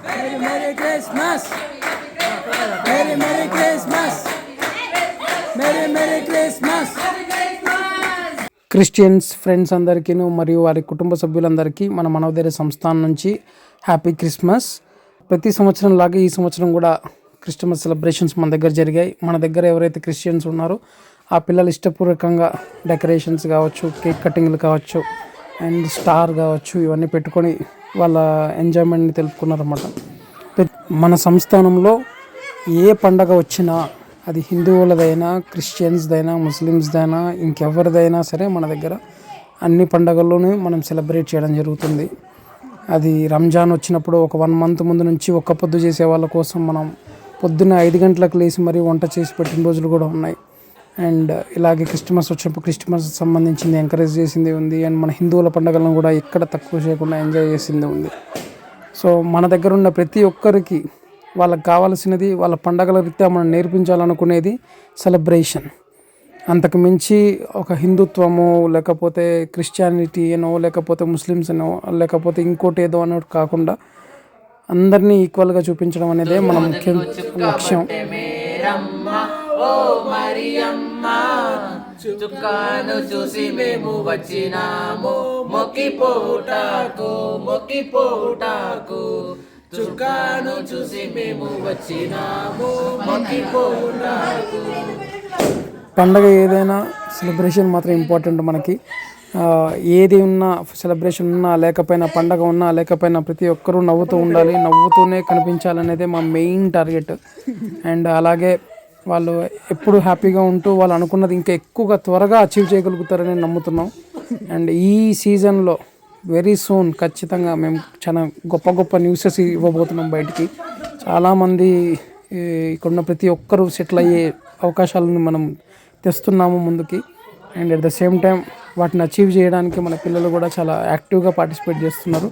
Merry Merry Christmas. Merry Merry Christmas. Merry Merry Christmas. Christians friends అందరికీ మరియు వారి కుటుంబ సభ్యులందరికీ మన మనోధైర్య సంస్థానం నుంచి హ్యాపీ క్రిస్మస్. ప్రతి సంవత్సరం లాగా ఈ సంవత్సరం కూడా క్రిస్మస్ సెలబ్రేషన్స్ మన దగ్గర జరిగాయి. మన దగ్గర ఎవరైతే క్రిస్టియన్స్ ఉన్నారో ఆ పిల్లలు ఇష్టపూర్వకంగా డెకరేషన్స్ కావచ్చు, కేక్ కటింగ్లు కావచ్చు అండ్ స్టార్ కావచ్చు, ఇవన్నీ పెట్టుకొని వాళ్ళ ఎంజాయ్మెంట్ని తెలుపుకున్నారన్నమాట. మన సంస్థానంలో ఏ పండగ వచ్చినా అది హిందువులదైనా, క్రిస్టియన్స్దైనా, ముస్లిమ్స్దైనా, ఇంకెవరిదైనా సరే మన దగ్గర అన్ని పండగల్లోనూ మనం సెలబ్రేట్ చేయడం జరుగుతుంది. అది రంజాన్ వచ్చినప్పుడు ఒక 1 month ముందు నుంచి ఒక్క పొద్దు చేసే వాళ్ళ కోసం మనం పొద్దున్న 5 గంటలకు లేచి మరీ వంట చేసి పెట్టిన రోజులు కూడా ఉన్నాయి. అండ్ ఇలాగే క్రిస్మస్ వచ్చినప్పుడు క్రిస్మస్ సంబంధించింది ఎంకరేజ్ చేసింది ఉంది. అండ్ మన హిందువుల పండుగలను కూడా ఎక్కడ తక్కువ చేయకుండా ఎంజాయ్ చేసింది ఉంది. సో మన దగ్గర ఉన్న ప్రతి ఒక్కరికి వాళ్ళకి కావాల్సినది వాళ్ళ పండగల రీత్యా మనం నేర్పించాలనుకునేది సెలబ్రేషన్. అంతకు మించి ఒక హిందుత్వము, లేకపోతే క్రిస్టియానిటీ అనో, లేకపోతే ముస్లిమ్స్ అనో, లేకపోతే ఇంకోటి ఏదో అన్నట్టు కాకుండా అందరినీ ఈక్వల్గా చూపించడం అనేదే మన ముఖ్య లక్ష్యం. ఓ మరియమ్మ చుక్కాను చూసి మేము వచ్చినాము, మొక్కిపోటాకు చుక్కాను చూసి మేము వచ్చినాము, మొక్కిపోటాకు. పండగ ఏదైనా సెలబ్రేషన్ మాత్రం ఇంపార్టెంట్ మనకి. ఏది ఉన్నా, సెలబ్రేషన్ ఉన్నా లేకపోయినా, పండగ ఉన్నా లేకపోయినా ప్రతి ఒక్కరూ నవ్వుతూ ఉండాలి, నవ్వుతూనే కనిపించాలనేదే మా మెయిన్ టార్గెట్. అండ్ అలాగే వాళ్ళు ఎప్పుడు హ్యాపీగా ఉంటూ వాళ్ళు అనుకున్నది ఇంకా ఎక్కువగా త్వరగా అచీవ్ చేయగలుగుతారని నమ్ముతున్నాం. అండ్ ఈ సీజన్లో వెరీ సూన్ ఖచ్చితంగా మేము చాలా గొప్ప గొప్ప న్యూసెస్ ఇవ్వబోతున్నాం బయటికి. చాలామంది ఇక్కడున్న ప్రతి ఒక్కరూ సెటిల్ అయ్యే అవకాశాలను మనం తెస్తున్నాము ముందుకి. And at the same time వాటిని అచీవ్ చేయడానికి మన పిల్లలు కూడా చాలా యాక్టివ్గా పార్టిసిపేట్ చేస్తున్నారు.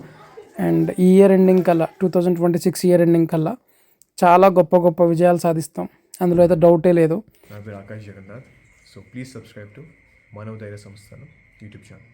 అండ్ ఈ ఇయర్ ఎండింగ్ కల్లా 2026 ఇయర్ ఎండింగ్ కల్లా చాలా గొప్ప గొప్ప విజయాలు సాధిస్తాం, అందులో అయితే డౌటే లేదు. నా పేరు Akash Jagannath. So please subscribe to Manodhairya Samsthanam YouTube channel.